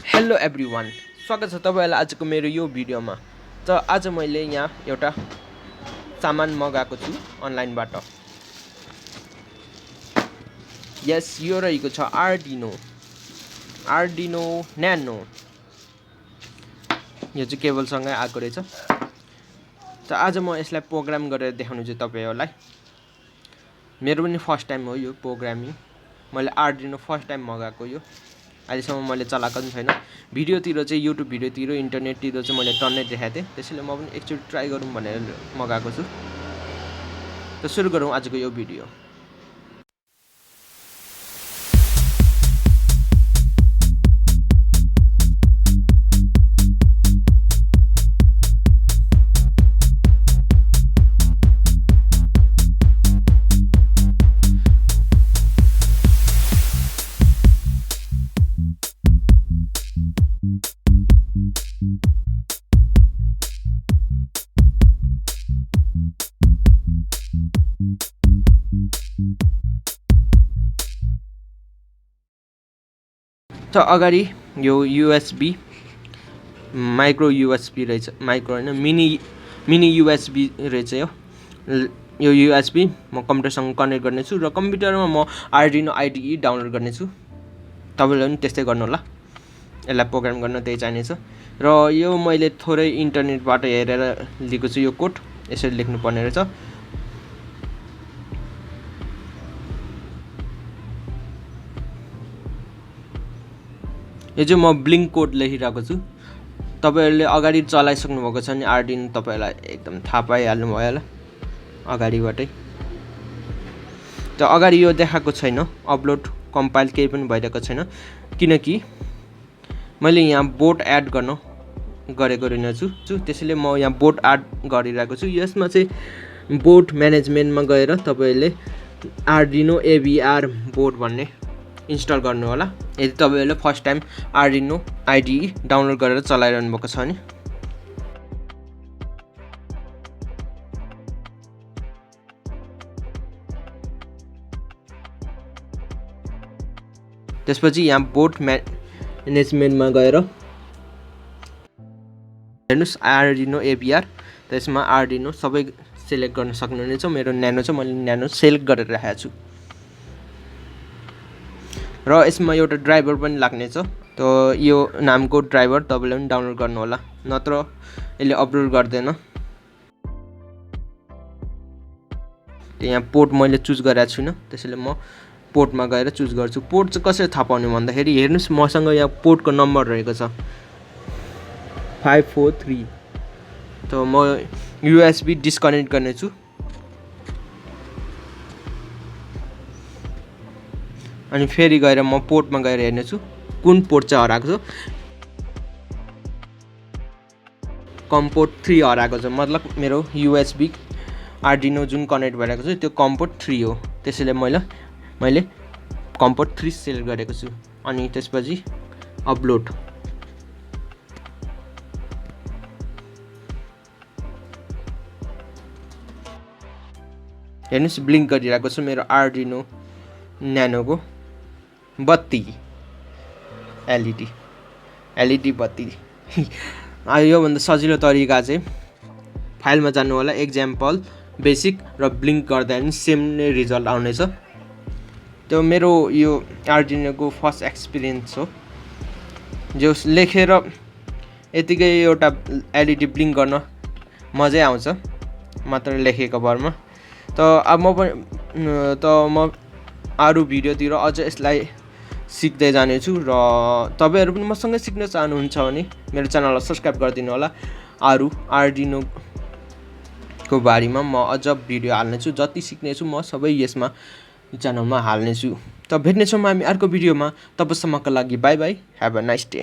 Hello everyone, स्वागत छ तपाईहरुलाई आजको मेरो यो भिडियोमा। त आज मैले यहाँ एउटा सामान मगाएको छु अनलाइनबाट। यस, यो रहेको छ आर्डिनो न्यानो। यो चाहिँ केबलसँगै आएको रहेछ। त आज म यसलाई प्रोग्राम गरेर देखाउनु छु तपाईहरुलाई। मेरो पनि फर्स्ट टाइम हो यो प्रोग्रामिङ। मैले आर्डिनो फर्स्ट टाइम मगाएको यो। अहिलेसम्म मैले चलाएको पनि छैन। भिडियोतिर चाहिँ युट्युब भिडियोतिर इन्टरनेटतिर चाहिँ मैले टन्नै देखाएको थिएँ, त्यसैले म पनि एकचोटि ट्राई गरौँ भनेर मगाएको छु। त सुरु गरौँ आजको यो भिडियो। त अगाडि यो USB माइक्रो USB रहेछ, माइक्रो हैन मिनी USB रहेछ यो USB म कम्प्युटरसँग कनेक्ट गर्नेछु र कम्प्युटरमा म आर्डिनो IDE डाउनलोड गर्नेछु। तपाईले पनि त्यस्तै गर्नु होला। यसलाई प्रोग्राम गर्न त्यही चाहिनेछ र यो मैले थोरै इन्टरनेटबाट हेरेर लिएको छु। यो कोड यसरी लेख्नु पर्ने रहेछ। यो चाहिँ म ब्लिङ्क कोड लेखिरहेको छु। तपाईहरुले अगाडि चलाइसक्नु भएको छ नि आर्डिनो, तपाईहरुलाई एकदम थाहा पाइहाल्नु भयो होला अगाडिबाटै। त अगाडि यो देखाएको छैन, अपलोड कम्पाइल केही पनि भइरहेको छैन, किनकि मैले यहाँ बोर्ड एड गरेको रहेछु। त्यसैले म यहाँ बोर्ड एड गरिरहेको छु। यसमा चाहिँ बोर्ड म्यानेजमेन्टमा गएर तपाईले आर्डिनो AVR बोर्ड भन्ने इन्स्टल गर्नु होला यदि तपाईहरुले first time Arduino IDE download गरेर चलाइरहनु भएको छ नि। त्यसपछि यहाँ बोर्ड म्यानेजमेन्टमा गएर हेर्नुस् आर्डिनो AVR, त्यसमा आर्डिनो सबै सिलेक्ट गर्न सक्नुहुनेछ। मेरो न्यानो छ, मैले न्यानो सिलेक्ट गरेर राखेको छु र यसमा एउटा ड्राइभर पनि लाग्ने छ। त यो नामको ड्राइभर तपाईले पनि डाउनलोड गर्नु होला, नत्र यसले अपलोड गर्दैन। यहाँ पोर्ट मैले चुज गरेको छुइनँ, त्यसैले म पोर्टमा गएर चुज गर्छु। पोर्ट चाहिँ कसरी थाहा पाउने भन्दाखेरि हेर्नुस् मसँग यहाँ पोर्टको नम्बर रहेको छ 543। त म USB डिस्कनेक्ट गर्नेछु अनि फेरि गएर म पोर्टमा गएर हेर्नेछु कुन पोर्ट चाहिँ हराएको छ। कम्पोर्ट 3 हराएको छ, मतलब मेरो USB आर्डिनो जुन कनेक्ट भइरहेको छ त्यो कम्पोर्ट 3 हो। त्यसैले मैले कम्पोर्ट 3 सिलेक्ट गरेको छु अनि त्यसपछि अपलोड। हेर्नुस् ब्लिङ्क गरिरहेको छ मेरो आर्डिनो न्यानोको बत्ती, LED बत्ती। योभन्दा सजिलो तरिका चाहिँ फाइलमा जानु होला, एक्जाम्पल बेसिक र ब्लिङ्क गर्दा पनि सेम नै रिजल्ट आउनेछ। त्यो मेरो यो आर्डिनोको फर्स्ट एक्सपिरियन्स हो। जो लेखेर यतिकै एउटा LED ब्लिङ्क गर्न मजै आउँछ मात्र लेखेको भरमा। त अब म अरू भिडियोतिर अझ यसलाई सिक्दै जानेछु र तपाईहरु पनि मसँगै सिक्न चाहनुहुन्छ भने मेरो च्यानललाई सब्स्क्राइब गरिदिनु होला। आर्डिनोको बारेमा म अझ भिडियो हाल्नेछु, जति सिक्नेछु म सबै यसमा च्यानलमा हाल्नेछु। त भेट्नेछौँ हामी अर्को भिडियोमा। तबसम्मको लागि bye bye, have a nice day.